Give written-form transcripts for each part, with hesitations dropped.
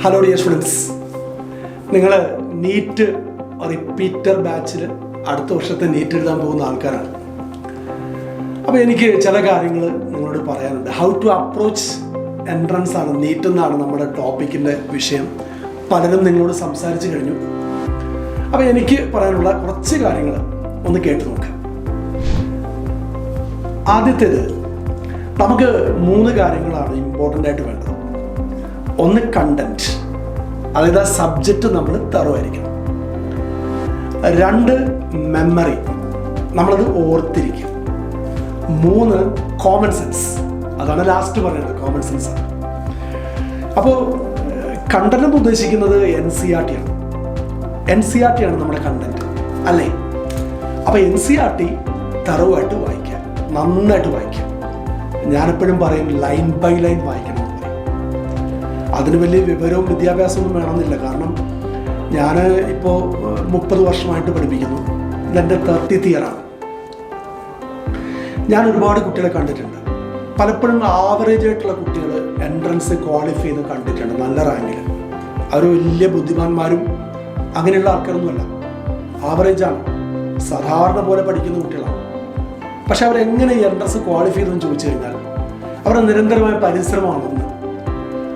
Hello dear students, നിങ്ങൾ NEET repeater ബാച്ചിൽ അടുത്ത വർഷത്തെ നീറ്റ് എഴുതാൻ പോകുന്ന ആൾക്കാരാണ്. അപ്പോൾ എനിക്ക് ചില കാര്യങ്ങൾ നിങ്ങളോട് പറയാനുണ്ട്. ഹൗ ടു അപ്രോച്ച് എൻട്രൻസ് ആണ്, നീറ്റ് എന്നാണ് നമ്മുടെ ടോപ്പിക്കിൻ്റെ വിഷയം. പലരും നിങ്ങളോട് സംസാരിച്ച് കഴിഞ്ഞു. അപ്പോൾ എനിക്ക് പറയാനുള്ള കുറച്ച് കാര്യങ്ങൾ ഒന്ന് കേട്ട് നോക്കാം. ആദ്യത്തേത്, നമുക്ക് 3 കാര്യങ്ങളാണ് ഇമ്പോർട്ടൻ്റ് ആയിട്ട് വേണ്ടത്. ഒന്ന് കണ്ടന്റ്, അതായത് ആ സബ്ജക്റ്റ് നമ്മൾ തറവായിരിക്കണം. 2 മെമ്മറി, നമ്മളത് ഓർത്തിരിക്കും. 3 കോമൺ സെൻസ്, അതാണ് ലാസ്റ്റ് പറയുന്നത്, കോമൺ സെൻസ് ആണ്. അപ്പോൾ കണ്ടന്റ് എന്ന് ഉദ്ദേശിക്കുന്നത് NCERT ആണ്. NCERT ആണ് നമ്മുടെ കണ്ടന്റ്, അല്ലേ? അപ്പോൾ NCERT തറവായിട്ട് വായിക്കുക, നന്നായിട്ട് വായിക്കുക. ഞാനെപ്പോഴും പറയും ലൈൻ ബൈ ലൈൻ വായിക്കണം. അതിന് വലിയ വിവരവും വിദ്യാഭ്യാസമൊന്നും വേണമെന്നില്ല. കാരണം ഞാൻ ഇപ്പോൾ 30 വർഷമായിട്ട് പഠിപ്പിക്കുന്നു. ഇതെൻ്റെ 30th ഇയറാണ്. ഞാൻ ഒരുപാട് കുട്ടികളെ കണ്ടിട്ടുണ്ട്. പലപ്പോഴും ആവറേജ് ആയിട്ടുള്ള കുട്ടികൾ എൻട്രൻസ് ക്വാളിഫൈ ചെയ്ത് കണ്ടിട്ടുണ്ട്, നല്ല റാങ്കിൽ. അവർ വലിയ ബുദ്ധിമാന്മാരും അങ്ങനെയുള്ള ആൾക്കാരൊന്നുമല്ല, ആവറേജാണ്, സാധാരണ പോലെ പഠിക്കുന്ന കുട്ടികളാണ്. പക്ഷെ അവരെങ്ങനെ എൻട്രൻസ് ക്വാളിഫൈ ചെയ്തെന്ന് ചോദിച്ചു കഴിഞ്ഞാൽ അവരുടെ നിരന്തരമായ പരിശ്രമമാണെന്ന്.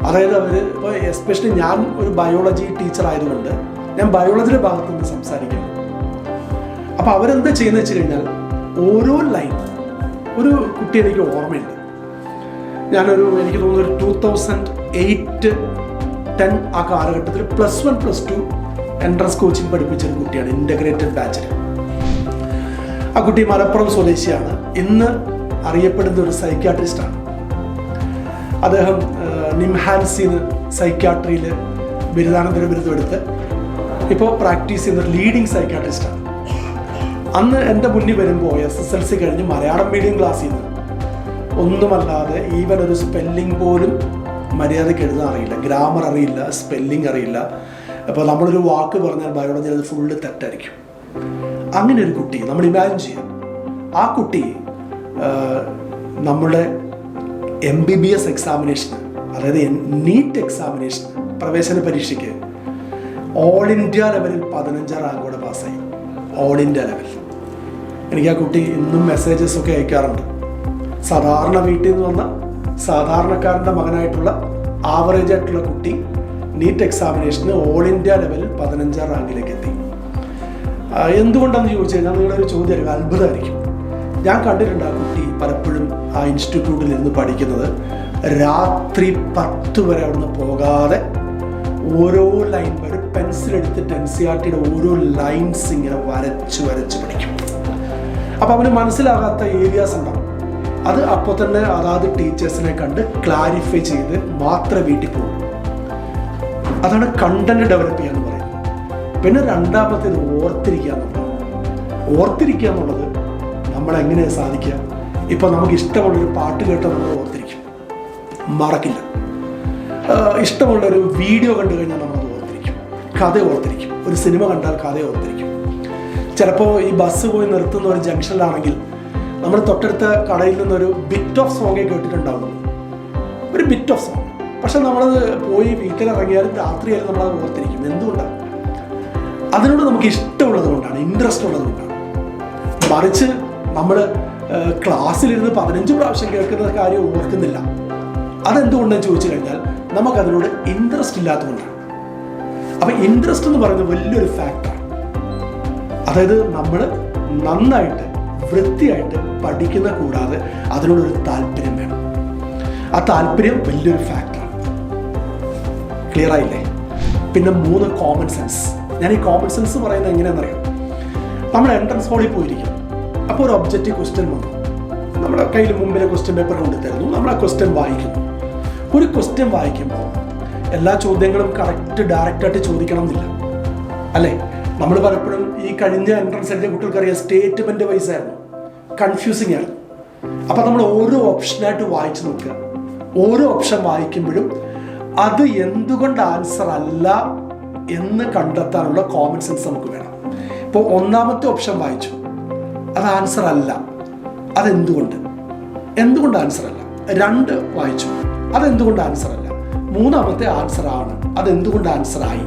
അതായത് അവർ ഇപ്പോൾ എസ്പെഷ്യലി ഞാൻ ഒരു ബയോളജി ടീച്ചർ ആയതുകൊണ്ട് ഞാൻ ബയോളജിയുടെ ഭാഗത്ത് നിന്ന് സംസാരിക്കുകയാണ്. അപ്പോൾ അവരെന്താ ചെയ്യുന്നത് വെച്ച് കഴിഞ്ഞാൽ ഓരോ ലൈൻ, ഒരു കുട്ടി എനിക്ക് ഓർമ്മയുണ്ട്, എനിക്ക് തോന്നുന്നു ഒരു 2008-10 ആ കാലഘട്ടത്തിൽ +1 +2 എൻട്രൻസ് കോച്ചിങ് പഠിപ്പിച്ചൊരു കുട്ടിയാണ്, ഇൻ്റഗ്രേറ്റഡ് ബാച്ചിൽ. ആ കുട്ടി മലപ്പുറം സ്വദേശിയാണ്. ഇന്ന് അറിയപ്പെടുന്ന ഒരു സൈക്യാട്രിസ്റ്റാണ്. അദ്ദേഹം നിംഹാൻസിന്ന് സൈക്യാട്രിയിൽ ബിരുദാനന്തര ബിരുദം എടുത്ത് ഇപ്പോൾ പ്രാക്ടീസ് ചെയ്യുന്ന ലീഡിങ് സൈക്യാട്രിസ്റ്റാണ്. അന്ന് എൻ്റെ മുന്നിൽ വരുമ്പോൾ SSLC കഴിഞ്ഞ് മലയാളം മീഡിയം ക്ലാസ്സിൽ നിന്ന് ഒന്നുമല്ലാതെ ഈവൻ ഒരു സ്പെല്ലിംഗ് പോലും മര്യാദയ്ക്ക് എഴുതാൻ അറിയില്ല, ഗ്രാമർ അറിയില്ല, സ്പെല്ലിംഗ് അറിയില്ല. അപ്പോൾ നമ്മളൊരു വാക്ക് പറഞ്ഞാൽ ബയോളജിയിൽ അത് ഫുള്ള് തെറ്റായിരിക്കും. അങ്ങനെ ഒരു കുട്ടി നമ്മൾ ഇമാജിൻ ചെയ്യാം. ആ കുട്ടി നമ്മുടെ MBBS എക്സാമിനേഷന്, അതായത് നീറ്റ് എക്സാമിനേഷൻ പ്രവേശന പരീക്ഷയ്ക്ക് ഓൾ ഇന്ത്യ ലെവലിൽ 15 റാങ്കോടെ പാസ്സായി. All India level. എനിക്ക് ആ കുട്ടി ഇന്നും മെസ്സേജസ് ഒക്കെ അയക്കാറുണ്ട്. സാധാരണ വീട്ടിൽ നിന്ന് വന്ന സാധാരണക്കാരൻ്റെ മകനായിട്ടുള്ള ആവറേജ് ആയിട്ടുള്ള കുട്ടി നീറ്റ് എക്സാമിനേഷന് ഓൾ ഇന്ത്യ ലെവലിൽ 15 റാങ്കിലേക്ക് എത്തി. എന്തുകൊണ്ടാണെന്ന് ചോദിച്ചു കഴിഞ്ഞാൽ നിങ്ങളൊരു ചോദ്യം അത്ഭുതമായിരിക്കും. ഞാൻ കണ്ടിട്ടുണ്ട് ആ കുട്ടി പലപ്പോഴും ആ ഇൻസ്റ്റിറ്റ്യൂട്ടിൽ നിന്ന് പഠിക്കുന്നത് രാത്രി 10 വരെ അവിടുന്ന് പോകാതെ ഓരോ ലൈൻ ഒരു പെൻസിലെടുത്തിട്ട് NCERTയുടെ ഓരോ ലൈൻസ് ഇങ്ങനെ വരച്ച് പഠിക്കും. അപ്പം അവന് മനസ്സിലാകാത്ത ഏരിയാസ് ഉണ്ടാവും. അത് അപ്പോൾ തന്നെ അതാത് ടീച്ചേഴ്സിനെ കണ്ട് ക്ലാരിഫൈ ചെയ്ത് മാത്രമേ വീട്ടിൽ പോകും. അതാണ് കണ്ടന്റ് ഡെവലപ്പ് ചെയ്യാന്ന് പറയുന്നത്. പിന്നെ രണ്ടാമത്തേത് ഓർത്തിരിക്കുക എന്നുള്ളത് നമ്മളെങ്ങനെയാണ് സാധിക്കുക? ഇപ്പോൾ നമുക്ക് ഇഷ്ടമുള്ളൊരു പാട്ട് കേട്ടാൽ നമ്മൾ ഓർത്തിരിക്കും, മറക്കില്ല. ഇഷ്ടമുള്ളൊരു വീഡിയോ കണ്ടു കഴിഞ്ഞാൽ നമ്മളത് ഓർത്തിരിക്കും, കഥ ഓർത്തിരിക്കും. ഒരു സിനിമ കണ്ടാൽ കഥ ഓർത്തിരിക്കും. ചിലപ്പോൾ ഈ ബസ് പോയി നിർത്തുന്ന ഒരു ജംഗ്ഷനിലാണെങ്കിൽ നമ്മൾ തൊട്ടടുത്ത കടയിൽ നിന്നൊരു ബിറ്റ് ഓഫ് സോങ്ങേ കേട്ടിട്ടുണ്ടാവുന്നു, ഒരു ബിറ്റ് ഓഫ് സോങ്. പക്ഷെ നമ്മളത് പോയി വീട്ടിലിറങ്ങിയാലും രാത്രിയായാലും നമ്മളത് ഓർത്തിരിക്കും. എന്തുകൊണ്ടാണ്? അതിനോട് നമുക്ക് ഇഷ്ടമുള്ളത് കൊണ്ടാണ്, ഇൻട്രസ്റ്റ് ഉള്ളത് കൊണ്ടാണ്. മറിച്ച് നമ്മൾ ക്ലാസ്സിലിരുന്ന് 15 പ്രാവശ്യം കേൾക്കുന്ന കാര്യം ഓർക്കുന്നില്ല. അതെന്തുകൊണ്ടെന്ന് ചോദിച്ചു കഴിഞ്ഞാൽ നമുക്കതിനോട് ഇൻട്രസ്റ്റ് ഇല്ലാത്തതുകൊണ്ടാണ്. അപ്പം ഇൻട്രസ്റ്റ് എന്ന് പറയുന്നത് വലിയൊരു ഫാക്ടറാണ്. അതായത് നമ്മൾ നന്നായിട്ട് വൃത്തിയായിട്ട് പഠിക്കുന്ന കൂടാതെ അതിനോടൊരു താല്പര്യം വേണം. ആ താല്പര്യം വലിയൊരു ഫാക്ടറാണ്. ക്ലിയർ ആയില്ലേ? പിന്നെ 3 കോമൺ സെൻസ്. ഞാൻ ഈ കോമൺ സെൻസ് പറയുന്നത് എങ്ങനെയാണെന്നറിയാം? നമ്മൾ എൻട്രൻസ് ഹോളിൽ പോയിരിക്കും. അപ്പോൾ ഒരു ഒബ്ജക്റ്റീവ് ക്വസ്റ്റ്യൻ വന്നു, നമ്മുടെ കയ്യിൽ മുമ്പിലെ ക്വസ്റ്റ്യൻ പേപ്പർ കൊണ്ടുതരുന്നു. നമ്മൾ ആ ക്വസ്റ്റ്യൻ വായിക്കുന്നു. ഒരു ക്വസ്റ്റ്യൻ വായിക്കുമ്പോൾ എല്ലാ ചോദ്യങ്ങളും ഡയറക്റ്റായിട്ട് ചോദിക്കണം എന്നില്ല, അല്ലേ? നമ്മൾ പലപ്പോഴും ഈ കഴിഞ്ഞ എൻട്രൻസ് എഴുതിയ കുട്ടികൾക്കറിയാം, സ്റ്റേറ്റ്മെൻറ്റ് വൈസ് ആയിരുന്നു, കൺഫ്യൂസിങ് ആയിരുന്നു. അപ്പോൾ നമ്മൾ ഓരോ ഓപ്ഷനായിട്ട് വായിച്ചു നോക്കുക. ഓരോ ഓപ്ഷൻ വായിക്കുമ്പോഴും അത് എന്തുകൊണ്ട് ആൻസർ അല്ല എന്ന് കണ്ടെത്താനുള്ള കോമൺ സെൻസ് നമുക്ക് വേണം. ഇപ്പോൾ 1ാമത്തെ ഓപ്ഷൻ വായിച്ചു, അത് ആൻസർ അല്ല, അതെന്തുകൊണ്ട് ആൻസർ അല്ല. 2 വായിച്ചു, അതെന്തുകൊണ്ട് ആൻസർ അല്ല. മൂന്നാമത്തെ ആൻസർ ആണ്. അതെന്തുകൊണ്ട് ആൻസറായി?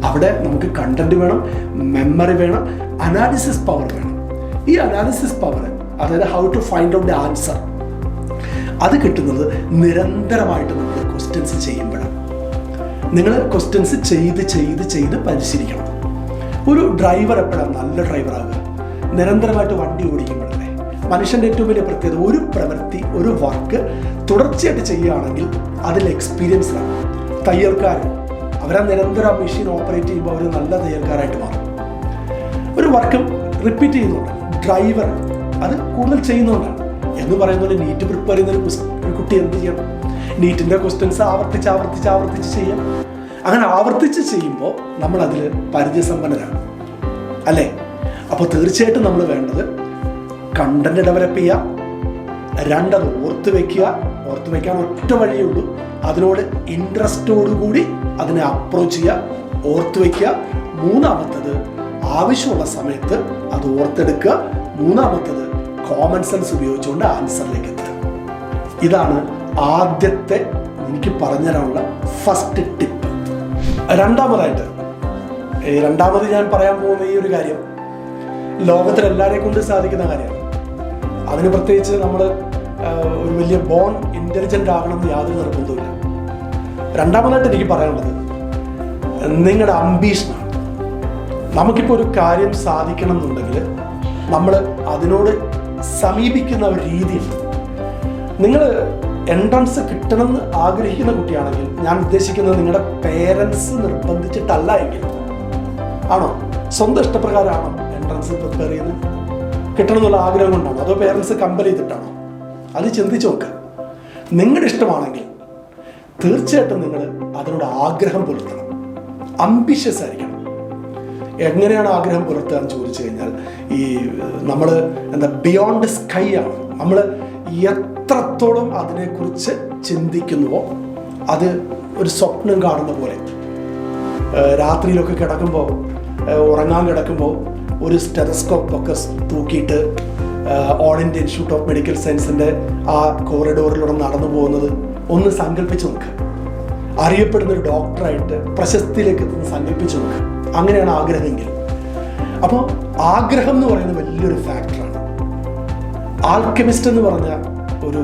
അവിടെ നമുക്ക് കണ്ടന്റ് വേണം, മെമ്മറി വേണം, അനാലിസിസ് പവർ വേണം. ഈ അനാലിസിസ് പവർ, അതായത് how to find out the answer, അത് കിട്ടുന്നത് നിരന്തരമായിട്ട് നമ്മൾ ക്വസ്റ്റ്യൻസ് ചെയ്യുമ്പോഴാണ്. നിങ്ങൾ ക്വസ്റ്റ്യൻസ് ചെയ്ത് പരിശീലിക്കണം. ഒരു ഡ്രൈവർ എപ്പോഴാണ് നല്ല ഡ്രൈവറാകുക? നിരന്തരമായിട്ട് വണ്ടി ഓടിക്കുമ്പോഴല്ലേ. മനുഷ്യൻ്റെ ഏറ്റവും വലിയ പ്രത്യേകത, ഒരു പ്രവൃത്തി, ഒരു വർക്ക് തുടർച്ചയായിട്ട് ചെയ്യുകയാണെങ്കിൽ അതിൽ എക്സ്പീരിയൻസ്ഡാണ്. തയ്യൽക്കാർ, അവരാ നിരന്തരം മെഷീൻ ഓപ്പറേറ്റ് ചെയ്യുമ്പോൾ അവർ നല്ല തയ്യൽക്കാരായിട്ട് മാറും. ഒരു വർക്ക് റിപ്പീറ്റ് ചെയ്യുന്നുണ്ടാണ്. ഡ്രൈവർ അത് കൂടുതൽ ചെയ്യുന്നതുകൊണ്ടാണ്. എന്ന് പറയുന്ന പോലെ നീറ്റ് പ്രിപ്പയർ ചെയ്യുന്ന ഒരു കുട്ടി എന്ത് ചെയ്യണം? നീറ്റിൻ്റെ ക്വസ്റ്റ്യൻസ് ആവർത്തിച്ച് ചെയ്യാം. അങ്ങനെ ആവർത്തിച്ച് ചെയ്യുമ്പോൾ നമ്മളതിൽ പരിചയസമ്പന്നരാണ് അല്ലേ? അപ്പോൾ തീർച്ചയായിട്ടും നമ്മൾ വേണ്ടത് കണ്ടന്റ് ഡെവലപ്പ് ചെയ്യുക, രണ്ടത് ഓർത്ത് വയ്ക്കാൻ ഒറ്റ വഴിയേ ഉള്ളൂ. അതിനോട് ഇൻട്രസ്റ്റോടുകൂടി അതിനെ അപ്രോച്ച് ചെയ്യുക, ഓർത്ത് വയ്ക്കുക. മൂന്നാമത്തത് ആവശ്യമുള്ള സമയത്ത് അത് ഓർത്തെടുക്കുക. മൂന്നാമത്തത് കോമൺ സെൻസ് ഉപയോഗിച്ചുകൊണ്ട് ആൻസറിലേക്ക് എത്തുക. ഇതാണ് ആദ്യത്തെ എനിക്ക് പറഞ്ഞുതരാനുള്ള ഫസ്റ്റ് ടിപ്പ്. രണ്ടാമത് ഞാൻ പറയാൻ പോകുന്ന ഈ ഒരു കാര്യം ലോകത്തിലെല്ലാവരെയും കൊണ്ട് സാധിക്കുന്ന കാര്യമാണ്. അതിന് പ്രത്യേകിച്ച് നമ്മൾ ഒരു വലിയ ബോൺ ഇൻ്റലിജൻ്റ് ആകണമെന്ന് യാതൊരു നിർബന്ധമില്ല. രണ്ടാമതായിട്ട് എനിക്ക് പറയാനുള്ളത് നിങ്ങളുടെ അംബീഷനാണ്. നമുക്കിപ്പോൾ ഒരു കാര്യം സാധിക്കണം എന്നുണ്ടെങ്കിൽ നമ്മൾ അതിനോട് സമീപിക്കുന്ന ഒരു രീതിയുണ്ട്. നിങ്ങൾ എൻട്രൻസ് കിട്ടണമെന്ന് ആഗ്രഹിക്കുന്ന കുട്ടിയാണെങ്കിൽ, ഞാൻ ഉദ്ദേശിക്കുന്നത് നിങ്ങളുടെ പേരൻസ് നിർബന്ധിച്ചിട്ടല്ല എങ്കിൽ, ആണോ സ്വന്തം ഇഷ്ടപ്രകാരമാണോ എൻട്രൻസ് പ്രിപ്പയർ ചെയ്യുന്നത്? കിട്ടണം എന്നുള്ള ആഗ്രഹം കൊണ്ടാണോ, അതോ പേരൻസ് കമ്പൽ ചെയ്തിട്ടാണോ? അത് ചിന്തിച്ച് നോക്കുക. നിങ്ങളുടെ ഇഷ്ടമാണെങ്കിൽ തീർച്ചയായിട്ടും നിങ്ങൾ അതിനോട് ആഗ്രഹം പുലർത്തണം, അംബിഷ്യസ് ആയിരിക്കണം. എങ്ങനെയാണ് ആഗ്രഹം പുലർത്തുക എന്ന് ചോദിച്ചു കഴിഞ്ഞാൽ, ഈ നമ്മൾ ബിയോണ്ട് സ്കൈ ആണ്. നമ്മൾ എത്രത്തോളം അതിനെക്കുറിച്ച് ചിന്തിക്കുന്നുവോ അത് ഒരു സ്വപ്നം കാണുന്ന പോലെ. രാത്രിയിലൊക്കെ കിടക്കുമ്പോൾ, ഉറങ്ങാൻ കിടക്കുമ്പോൾ ഒരു സ്റ്റെതസ്കോപ്പ് ഒക്കെ തൂക്കിയിട്ട് all India institute of medical സയൻസിൻ്റെ ആ കോറിഡോറിലൂടെ നടന്നു പോകുന്നത് ഒന്ന് സങ്കല്പിച്ച് നോക്കുക. അറിയപ്പെടുന്ന ഒരു ഡോക്ടറായിട്ട് പ്രശസ്തിയിലേക്ക് എത്തുന്ന സങ്കല്പിച്ച് നോക്കുക. അങ്ങനെയാണ് ആഗ്രഹമെങ്കിൽ. അപ്പോൾ ആഗ്രഹം എന്ന് പറയുന്നത് വലിയൊരു ഫാക്ടറാണ്. ആൽക്കെമിസ്റ്റ് എന്ന് പറഞ്ഞ ഒരു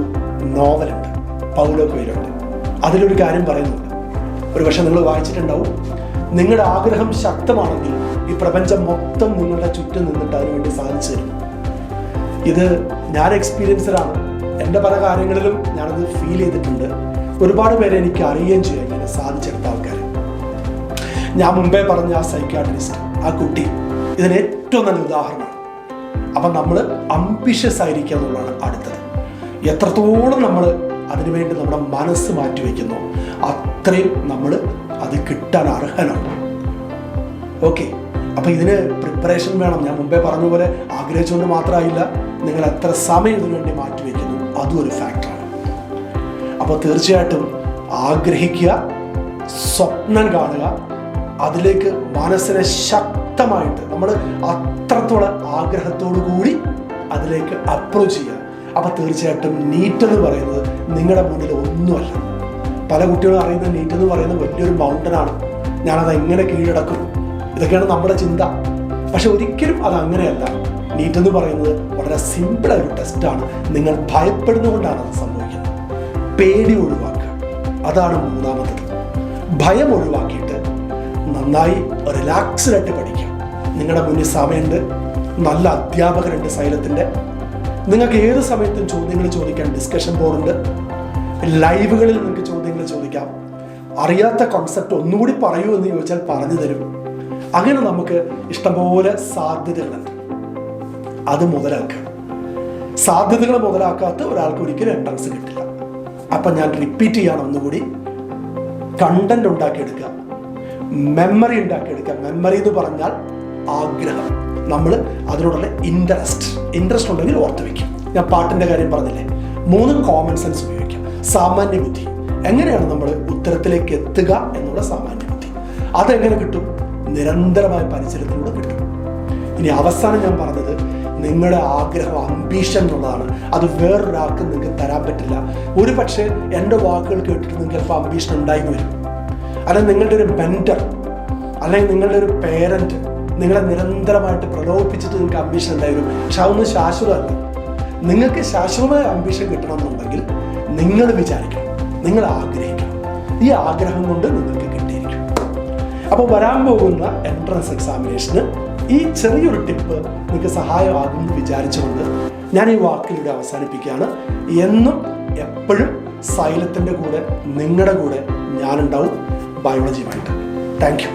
നോവലുണ്ട്, പൗലോ കൊയ്ലോയുടെ. അതിലൊരു കാര്യം പറയുന്നുണ്ട്, ഒരു പക്ഷെ നിങ്ങൾ വായിച്ചിട്ടുണ്ടാവും. നിങ്ങളുടെ ആഗ്രഹം ശക്തമാണെങ്കിൽ ഈ പ്രപഞ്ചം മൊത്തം നിങ്ങളുടെ ചുറ്റും നിന്നിട്ട് അതിനുവേണ്ടി സാധിച്ചു തരും. ഇത് ഞാൻ എക്സ്പീരിയൻസറാണ്. എൻ്റെ പല കാര്യങ്ങളിലും ഞാനത് ഫീൽ ചെയ്തിട്ടുണ്ട്. ഒരുപാട് പേരെ എനിക്ക് അറിയുകയും ചെയ്യാം ഇങ്ങനെ സാധിച്ചെടുത്ത ആൾക്കാർ. ഞാൻ മുമ്പേ പറഞ്ഞ ആ സൈക്യാട്രിസ്റ്റ്, ആ കുട്ടി ഇതിന് ഏറ്റവും നല്ല ഉദാഹരണമാണ്. അപ്പം നമ്മൾ അംബിഷ്യസ് ആയിരിക്കുക എന്നുള്ളതാണ് അടുത്തത്. എത്രത്തോളം നമ്മൾ അതിനുവേണ്ടി നമ്മുടെ മനസ്സ് മാറ്റിവെക്കുന്നോ അത്രയും നമ്മൾ അത് കിട്ടാൻ അർഹനാണ്. ഓക്കെ, അപ്പം ഇതിന് പ്രിപ്പറേഷൻ വേണം. ഞാൻ മുമ്പേ പറഞ്ഞ പോലെ ആഗ്രഹിച്ചുകൊണ്ട് മാത്രമായില്ല, നിങ്ങൾ എത്ര സമയം ഇതിനു വേണ്ടി മാറ്റിവെക്കുന്നു അതും ഒരു ഫാക്ടറാണ്. അപ്പോൾ തീർച്ചയായിട്ടും ആഗ്രഹിക്കുക, സ്വപ്നം കാണുക, അതിലേക്ക് മനസ്സിനെ ശക്തമായിട്ട് നമ്മൾ അത്രത്തോളം ആഗ്രഹത്തോടു കൂടി അതിലേക്ക് അപ്രോച്ച് ചെയ്യുക. അപ്പോൾ തീർച്ചയായിട്ടും നീറ്റ് എന്ന് പറയുന്നത് നിങ്ങളുടെ മുന്നിൽ ഒന്നുമല്ല. പല കുട്ടികളും അറിയുന്ന നീറ്റ് എന്ന് പറയുന്നത് വലിയൊരു മൗണ്ടനാണ്, ഞാനത് എങ്ങനെ കീഴടക്കും, ഇതൊക്കെയാണ് നമ്മുടെ ചിന്ത. പക്ഷെ ഒരിക്കലും അത് അങ്ങനെയല്ല. നീറ്റ് എന്ന് പറയുന്നത് വളരെ സിമ്പിളായൊരു ടെസ്റ്റാണ്. നിങ്ങൾ ഭയപ്പെടുന്നതുകൊണ്ടാണ് അത് സംഭവിക്കുന്നത്. പേടി ഒഴിവാക്കുക, അതാണ് മൂന്നാമത്തത്. ഭയം ഒഴിവാക്കിയിട്ട് നന്നായി റിലാക്സ്ഡ് ആയിട്ട് പഠിക്കുക. നിങ്ങളുടെ മുന്നിൽ സമയമുണ്ട്, നല്ല അധ്യാപകരുണ്ട് സൈലത്തിൻ്റെ. നിങ്ങൾക്ക് ഏത് സമയത്തും ചോദ്യങ്ങൾ ചോദിക്കാൻ ഡിസ്കഷൻ ബോർഡുണ്ട്. ലൈവുകളിൽ നിങ്ങൾക്ക് ചോദ്യങ്ങൾ ചോദിക്കാം. അറിയാത്ത കോൺസെപ്റ്റ് ഒന്നുകൂടി പറയൂ എന്ന് ചോദിച്ചാൽ പറഞ്ഞു തരും. അങ്ങനെ നമുക്ക് ഇഷ്ടംപോലെ സാധ്യതകളുണ്ട്. അത് മുതലാക്കുക. സാധ്യതകൾ മുതലാക്കാത്ത ഒരാൾക്ക് ഒരിക്കലും എൻട്രൻസ് കിട്ടില്ല. അപ്പം ഞാൻ റിപ്പീറ്റ് ചെയ്യണം ഒന്നുകൂടി. കണ്ടന്റ് ഉണ്ടാക്കിയെടുക്കുക, മെമ്മറി ഉണ്ടാക്കിയെടുക്കുക. മെമ്മറി എന്ന് പറഞ്ഞാൽ ആഗ്രഹം, നമ്മൾ അതിനോടുള്ള ഇൻട്രസ്റ്റ് ഉണ്ടെങ്കിൽ ഓർത്ത് വയ്ക്കും. ഞാൻ പാട്ടിൻ്റെ കാര്യം പറഞ്ഞില്ലേ. 3 കോമൺ സെൻസ് ഉപയോഗിക്കാം. സാമാന്യ ബുദ്ധി, എങ്ങനെയാണ് നമ്മൾ ഉത്തരത്തിലേക്ക് എത്തുക എന്നുള്ള സാമാന്യ ബുദ്ധി. അതെങ്ങനെ കിട്ടും? നിരന്തരമായ പരിസരത്തിലൂടെ കിട്ടും. ഇനി അവസാനം ഞാൻ പറഞ്ഞത് നിങ്ങളുടെ ആഗ്രഹം, അംബീഷൻ എന്നുള്ളതാണ്. അത് വേറൊരാൾക്ക് നിങ്ങൾക്ക് തരാൻ പറ്റില്ല. ഒരു പക്ഷേ എൻ്റെ വാക്കുകൾ കേട്ടിട്ട് നിങ്ങൾക്ക് ചിലപ്പോൾ അംബീഷൻ ഉണ്ടായി വരും. അല്ലെങ്കിൽ നിങ്ങളുടെ ഒരു മെൻറ്റർ അല്ലെങ്കിൽ നിങ്ങളുടെ ഒരു പേരൻറ്റ് നിങ്ങളെ നിരന്തരമായിട്ട് പ്രലോഭിപ്പിച്ചിട്ട് നിങ്ങൾക്ക് അംബീഷൻ ഉണ്ടായി വരും. പക്ഷെ അതൊന്നും ശാശ്വതമല്ല. നിങ്ങൾക്ക് ശാശ്വതമായ അംബീഷൻ കിട്ടണമെന്നുണ്ടെങ്കിൽ നിങ്ങൾ വിചാരിക്കണം, നിങ്ങൾ ആഗ്രഹിക്കണം. ഈ ആഗ്രഹം കൊണ്ട് നിങ്ങൾക്ക് കിട്ടിയിരിക്കും. അപ്പോൾ വരാൻ പോകുന്ന എൻട്രൻസ് എക്സാമിനേഷന് ഈ ചെറിയൊരു ടിപ്പ് നിങ്ങൾക്ക് സഹായമാകുമെന്ന് വിചാരിച്ചുകൊണ്ട് ഞാൻ ഈ വാക്കിലൂടെ അവസാനിപ്പിക്കുകയാണ്. എന്നും എപ്പോഴും സൈലത്തിൻ്റെ കൂടെ, നിങ്ങളുടെ കൂടെ ഞാനുണ്ടാവും, ബയോളജിയുമായിട്ട്. Thank you.